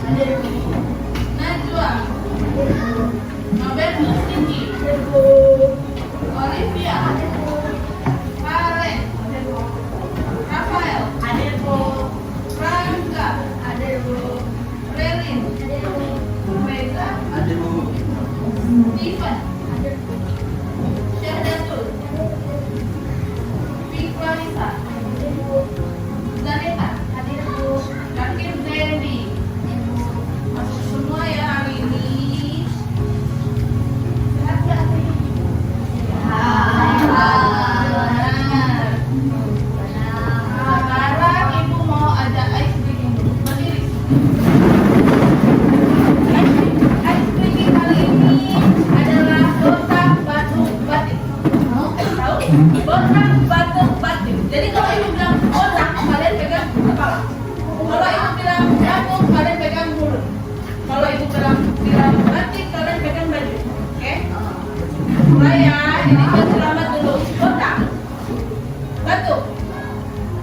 Najwa, Nobel Tinggi, Olivia, Karen, Rafael, Rangga, Relin, Mega, Steven, Syahdatul, Fikwanisa, Zaneta, Rakim Zendi. Masuk semua ya hari ini. Sehat gak hari ini? Sekarang ibu mau ajak ice breaking dulu. Berdiri. Ice breaking kali ini adalah botak batuk batik. Tahu? Botak batuk batik. Jadi kalau ibu bilang botak, kalian pegang kepala. Kalau ibu bilang batuk, kalian pegang mulut. Kalau ibu bilang batik, kalian pegang baju. Oke? Mulai ya. Jadi kita selamat dulu. Botak, batuk,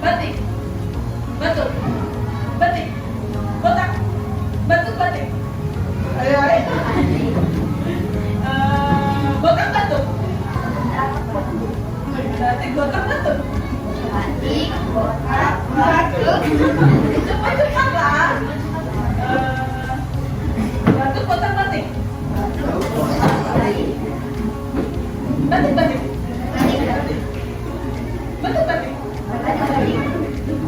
batik, batuk, batik, botak, batuk, batik. Ayo, ayo. Botak, batuk. Batik, botak, batuk. Cepat-cepat lah. Batuk, botak, batik. Batik, batik. Batuk, batik.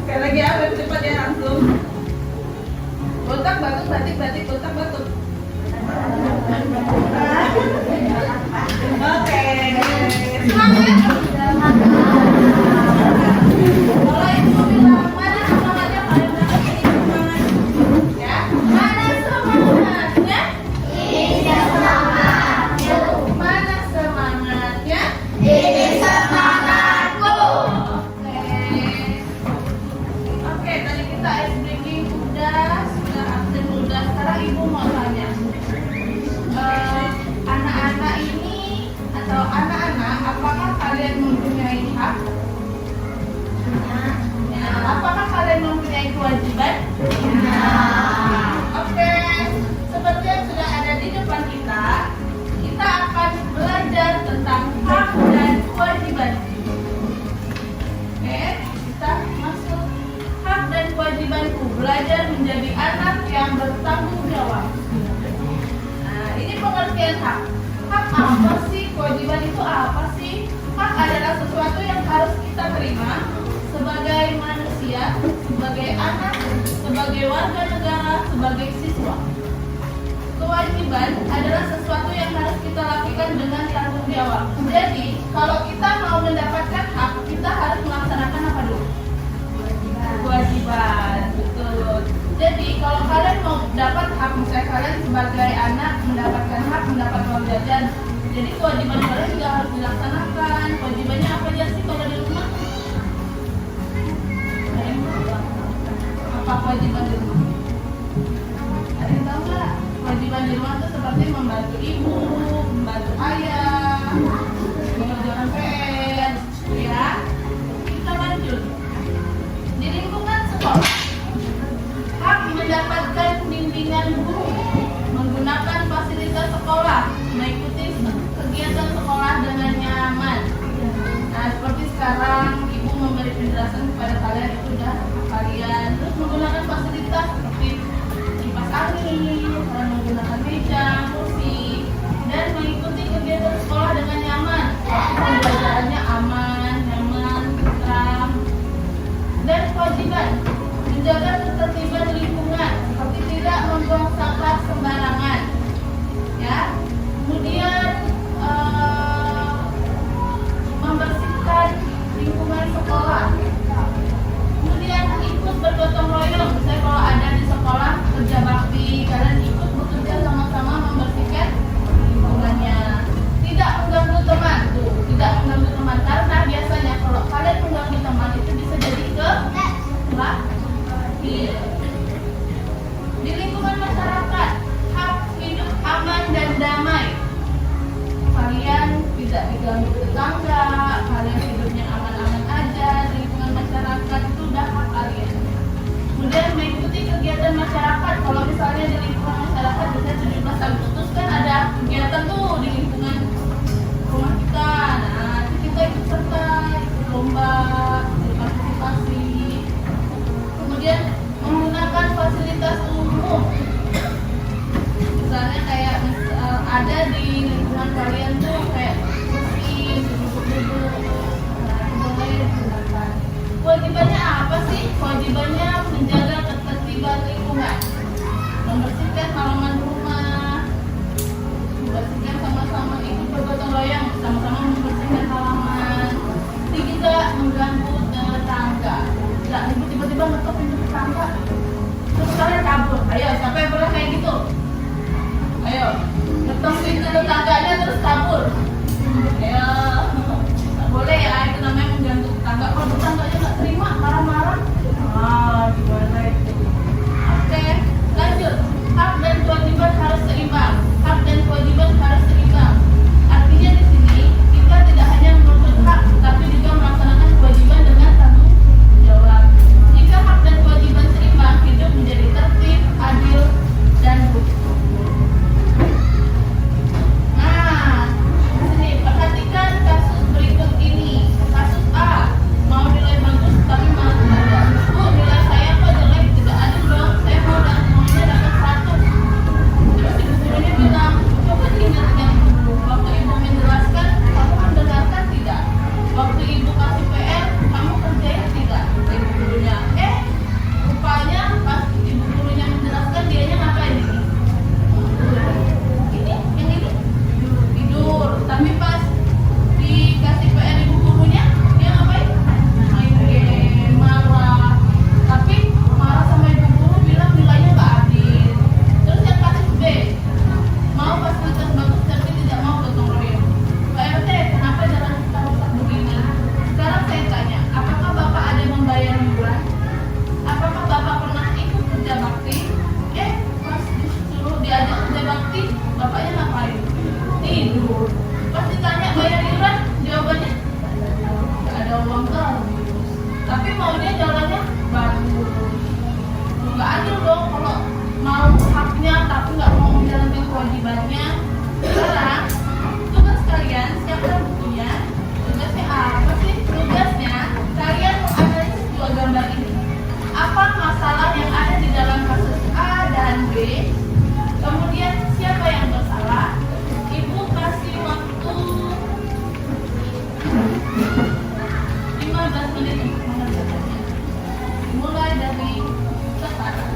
Sekali lagi ya, lebih cepat ya langsung. Botak, batuk, batik, batik, botak, batuk. Oke. Semangat. Kalau ibu bilang mana semangatnya, paling berapa ini semangat? Ya, mana semangatnya? Ini semangatnya. Mana semangatnya? Ini semangatku. Oke, tadi kita ice breaking sudah absen udah. Sekarang ibu mau tanya. Anak-anak ini atau anak-anak, apakah kalian mempunyai hak? Ya. Apakah kalian mempunyai kewajiban? Ya. Oke, seperti yang sudah ada di depan kita akan belajar tentang hak dan kewajiban. Oke, kita masuk hak dan kewajibanku, belajar menjadi anak yang bertanggung jawab. Nah, ini pengertian hak. Hak apa sih? Kewajiban itu apa sih? Hak adalah sesuatu yang harus kita terima sebagai manusia, sebagai anak, sebagai warga negara, sebagai siswa. Kewajiban adalah sesuatu yang harus kita lakukan dengan tanggung jawab. Jadi, kalau kita mau mendapatkan hak, kita harus melaksanakan apa dulu? Kewajiban, betul. Jadi, kalau kalian mau dapat hak, misalnya kalian sebagai anak mendapatkan hak mendapat uang jajan, jadi kewajiban kalian juga harus dilaksanakan. Kewajibannya apa aja sih kalau di rumah? Apa kewajiban di rumah? Ada yang tahu nggak? Kewajiban di rumah itu seperti membantu ibu, membantu ayah, mengerjakan PR, ya. Kita lanjut. Di lingkungan sekolah, hak mendapatkan bimbingan guru, menggunakan fasilitas sekolah, mengikuti kegiatan sekolah dengan nyaman. Nah, seperti sekarang ibu memberi penjelasan kepada kalian, itu udah kalian terus menggunakan fasilitas seperti kipas angin, kalian menggunakan meja, kursi, dan mengikuti kegiatan sekolah dengan nyaman. Pembelajarannya aman, nyaman, tentram. Dan kewajiban menjaga ketertiban lingkungan, seperti tidak membuang sampah sembarangan, ya. Kemudian membersihkan lingkungan sekolah. Kemudian ikut bergotong royong, misalnya kalau ada di sekolah kerja bakti, kalian ikut bekerja sama-sama membersihkan lingkungannya. Tidak mengganggu teman, tidak mengganggu teman, karena biasanya kalau kalian mengganggu teman itu bisa jadi di lingkungan masyarakat, hak hidup aman dan damai. Kalian tidak diganggu tetangga, kalian hidupnya aman-aman aja, di lingkungan masyarakat itu udah hak kalian. Kemudian mengikuti kegiatan masyarakat kalau misalnya di lingkungan masyarakat biasanya 17 Agustus kan ada kegiatan tuh di lingkungan rumah kita. Nah, itu kita ikut serta, ikut lomba, berpartisipasi. Kemudian menggunakan fasilitas umum. Misalnya kayak ada di lingkungan kalian tuh kayak mesin, duduk-duduk. Nah, itu boleh digunakan. Kewajibannya apa sih? Kewajibannya menjaga ketertiban lingkungan, membersihkan halaman rumah, membersihkan sama-sama, ikut bergotong royong sama-sama membersihkan halaman, tidak mengganggu tetangga. Nggak tiba-tiba ngetok pintu tetangga terus kalian kabur. Ayo, siapa yang pernah kayak gitu? Ayo, ngetok pintu tetangganya terus kabur. Ayo, nggak boleh ya, itu namanya mengganggu tetangga. Kalau tetangganya nggak terima, marah-marah, gimana itu? Oke, lanjut. Hak dan kewajiban harus seimbang. Hak dan kewajiban harus seimbang. Artinya di sini kita tidak hanya menuntut hak, tapi juga melaksanakan kewajiban dengan tanggung jawab. Jika hak dan kewajiban seimbang, hidup menjadi tertib, adil, dan rukun. Nah, di sini perhatikan kasus berikut ini. Kasus A, mau nilai bagus tapi malah tidak ada. Bu, nilai saya kok jelek, tidak adil dong. Saya maunya dapat 100. Terus ibu gurunya bilang, coba diingat-ingat dulu. Waktu ibu menjelaskan, kamu mendengarkan tidak? Waktu ibu kasih PR, kamu kerjain tidak? Kata ibu gurunya. Rupanya pas ibu gurunya menjelaskan, dianya ngapain ini? Ini, yang ini tidur. Tapi pas dikasih PR ibu gurunya, dia ngapain? Main game, marah. Tapi marah sama ibu guru, bilang nilainya nggak adil. Terus yang kasus B, mau fasilitas bagus tapi tidak mau gotong royong. Pak RT, kenapa jalan kita rusak begini? Sekarang saya tanya, apakah Bapak ada membayar iuran? Apakah Bapak pernah ikut kerja bakti? Pas disuruh diajak kerja bakti, Bapaknya ngapain? Tidur. Pas ditanya bayar iuran, jawabannya nggak ada uang terus. Tapi maunya jalannya bagus. Nggak adil dong kalau mau haknya tapi nggak mau menjalankan kewajibannya. Sekarang tugas kalian, siapkan bukunya. Tugasnya apa sih? Tugasnya kalian menganalisis dua gambar ini. Apa masalah yang ada di dalam kasus A dan B? Kemudian siapa yang bersalah? Ibu kasih waktu 15 menit untuk mengerjakannya. Mulai dari sekarang.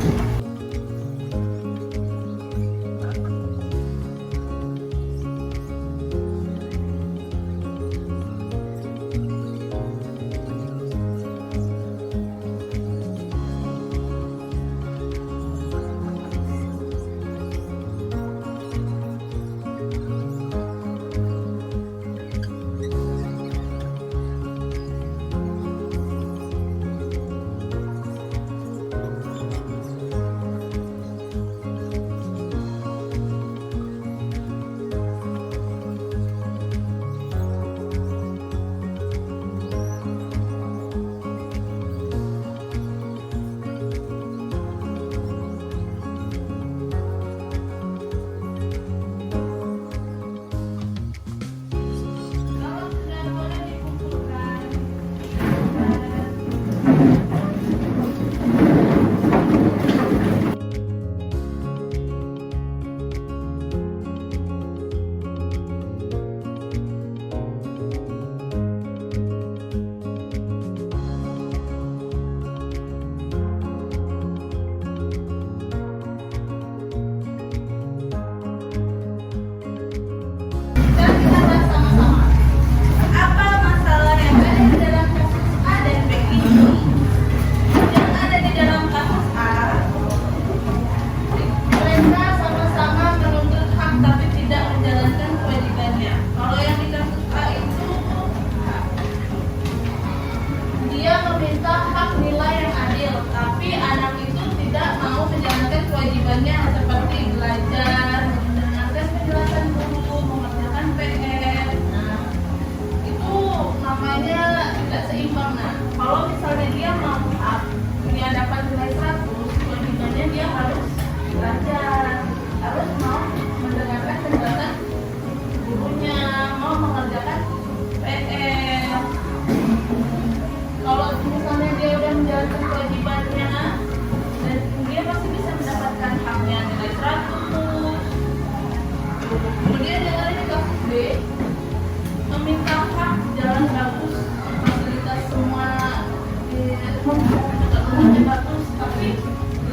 tapi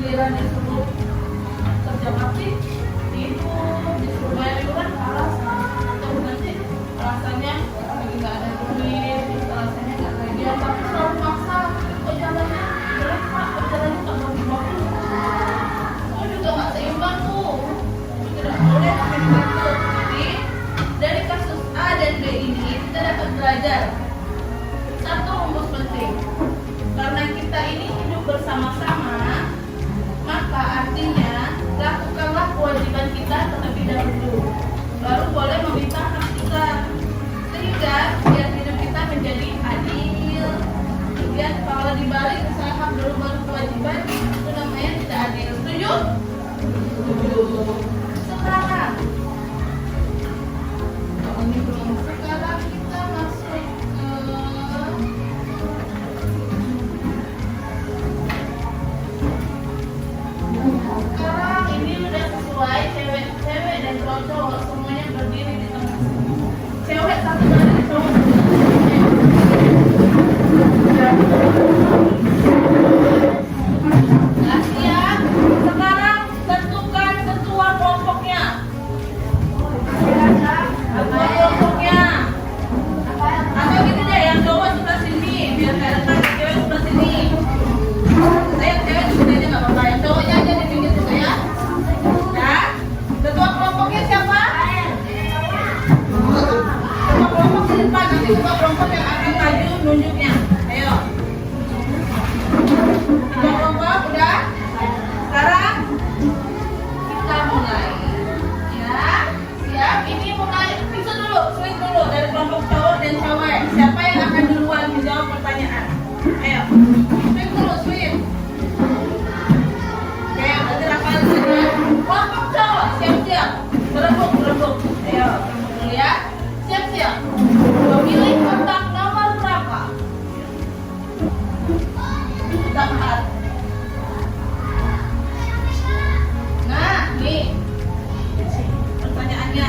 giliran disuruh kerja bakti tidur, disuruh bayar iuran alasan terus nanti alasannya lagi nggak ada duit, terus alasannya nggak kerja, tapi selalu maksa. Kok jalannya jelek pak, kok jalannya nggak bagus-bagus, kok juga nggak seimbang tuh, tidak boleh sampai begitu. Jadi dari kasus A dan B ini kita dapat belajar satu rumus penting. Karena kita ini hidup bersama-sama, maka artinya lakukanlah kewajiban kita terlebih dahulu, baru boleh meminta hak kita, sehingga biar hidup kita menjadi adil. Kemudian kalau dibalik saya hak dulu baru kewajiban, itu namanya tidak adil. Setuju? Setuju. Sekarang ini belum. Sekarang kita masuk ke sekarang ini udah sesuai, cewek-cewek dan cowok-cowok semuanya berdiri di tengah. Cewek satu badan, cowok satu badan. Siap. Sekarang tentukan ketua kelompoknya. Ketua kelompoknya. Atau gitu deh, yang cowok sebelah sini, biar kayak dekat, cewek sebelah sini. Saya cewek di sini aja nggak apa-apa, yang cowoknya aja di pinggir situ ya. Ya. Ketua kelompoknya siapa? Ketua kelompok di depan, nanti ketua kelompok yang akan maju nunjuknya. Ayo. Ketua kelompok udah? Sekarang kita mulai. Ya, siap. Ini mulai. Bisa dulu, swing dulu dari kelompok cowok dan cewek. Siapa yang akan duluan menjawab pertanyaan? Ayo. Swing dulu, swing. Oke, berarti Rafael saja. Kelompok cowok, siap-siap. Berembuk. Ayo, berembuk dulu ya. Siap-siap. Memilih kotak nomor berapa? Kotak 4. Nah, nih pertanyaannya.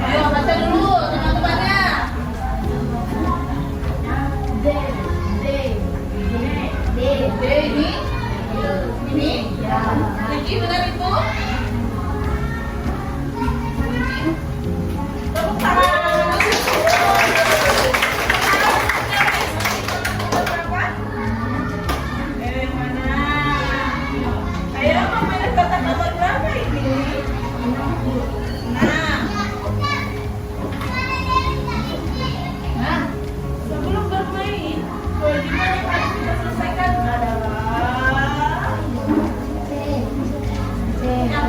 Ayo baca dulu teman-temannya. D ini? Ini? Riki benar itu? Tepuk tangan. Berapa? Mana? Ayo memilih kotak nomor berapa ini? Nah, sebelum bermain, kewajiban yang harus kita selesaikan adalah yang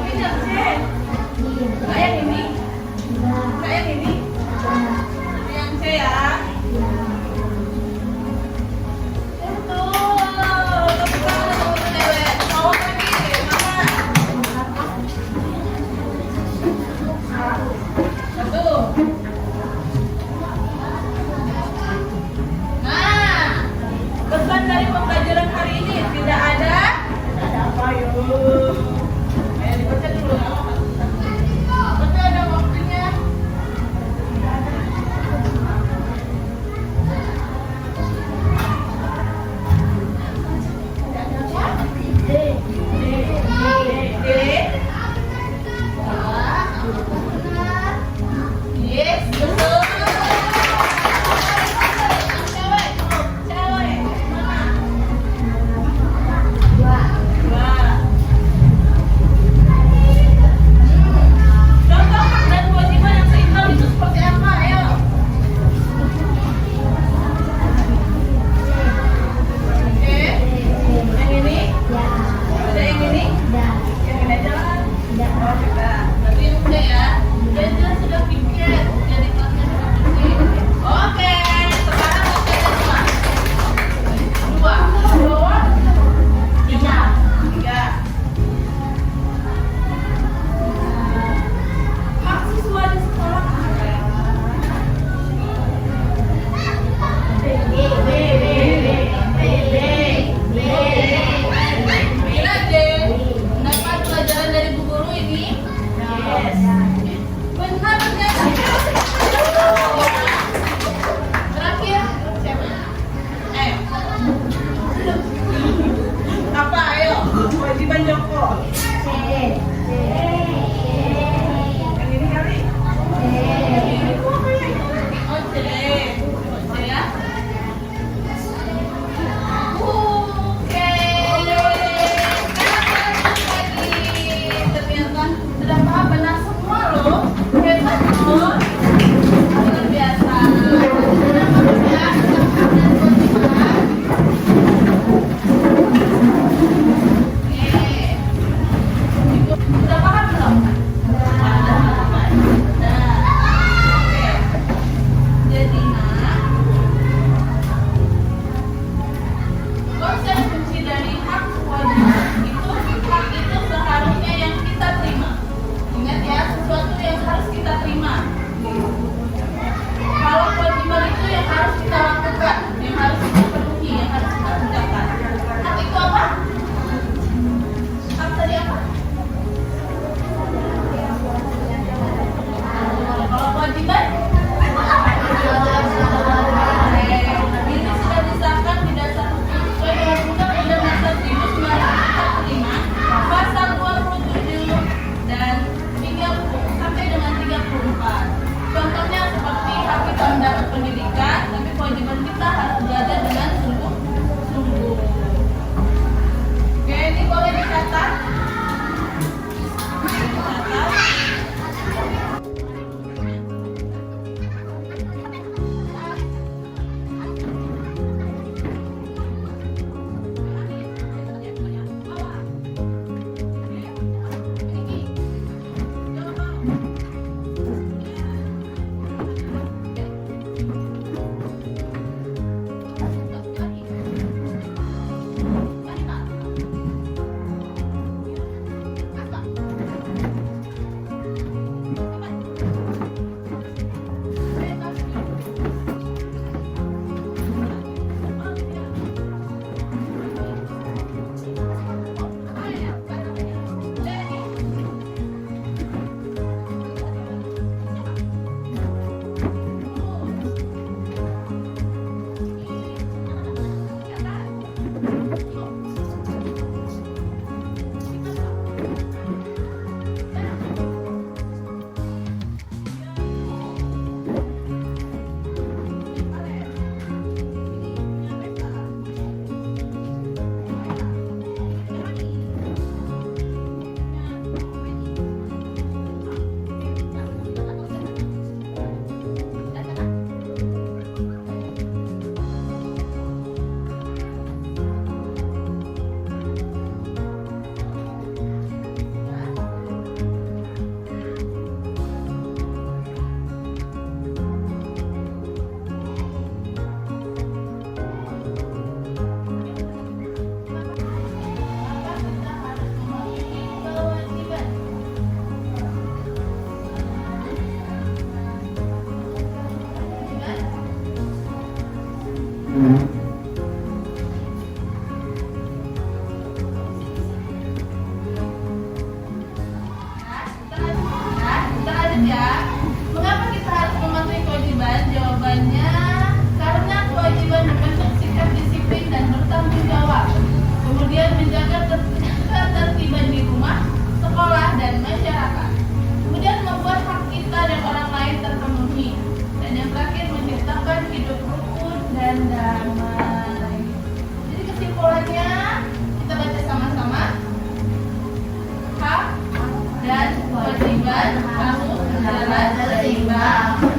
Apa? Ayo, kewajiban Joko. Yang ini kali. Ini kok kayak oh C. C ya. Oke. Ternyata sudah paham benar semua loh. Hebat loh. Luar biasa. Sudah paham belum? Jadi konsep kunci dari hak kewajiban itu hak itu seharusnya yang kita terima. Ingat ya, sesuatu yang harus kita terima. Kalau kewajiban itu yang harus kita lakukan, yang harus kita penuhi, yang harus kita kerjakan. Hak itu apa? Hak tadi apa? Kalau kewajiban? Ini sudah disahkan di dasar hukum sesuai dengan Undang-Undang Dasar 1945 pasal 27 dan 30 sampai dengan 34. Contohnya seperti hak kita mendapat pendidikan, tapi kewajiban kita harus belajar dengan sungguh-sungguh. Oke, ini boleh dicatat.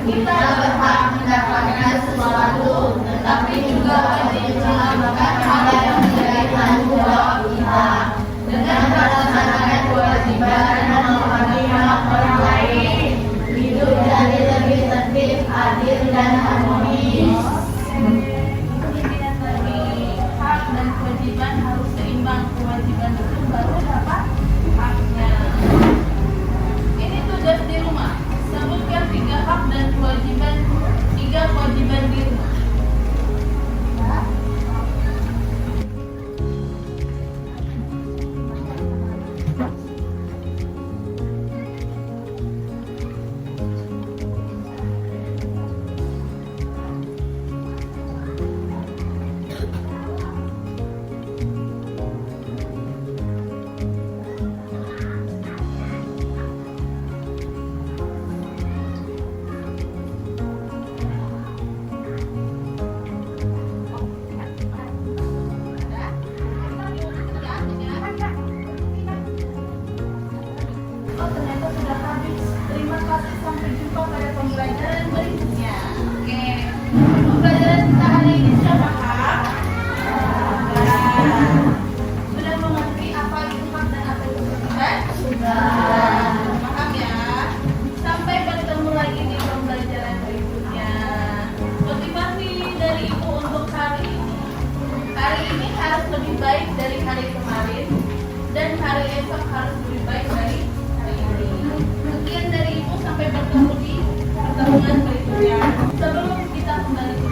Kita berhak mendapatkan sesuatu, tetapi juga wajib melakukan hal yang menjadi tanggung jawab kita. Dengan melaksanakan kewajiban dan memahami hak orang lain, hidup jadi lebih tertib, adil, dan harmonis. Hak dan kewajiban harus seimbang. Kewajiban itu baru dapat haknya. Ini tugas di rumah. Sebutkan 3 hak dan kewajiban, 3 kewajiban di rumah. jumpa pada pembelajaran berikutnya. Oke, pembelajaran kita hari ini sudah paham? Sudah mengerti apa itu hak dan apa itu kewajiban? Sudah. Paham ya? Sampai bertemu lagi di pembelajaran berikutnya. Motivasi dari Ibu untuk hari ini. Hari ini harus lebih baik dari hari kemarin, dan hari esok harus lebih baik dari hari ini. Sekian dari Ibu, sampai bertemu di pertemuan berikutnya. Sebelum kita kembali ke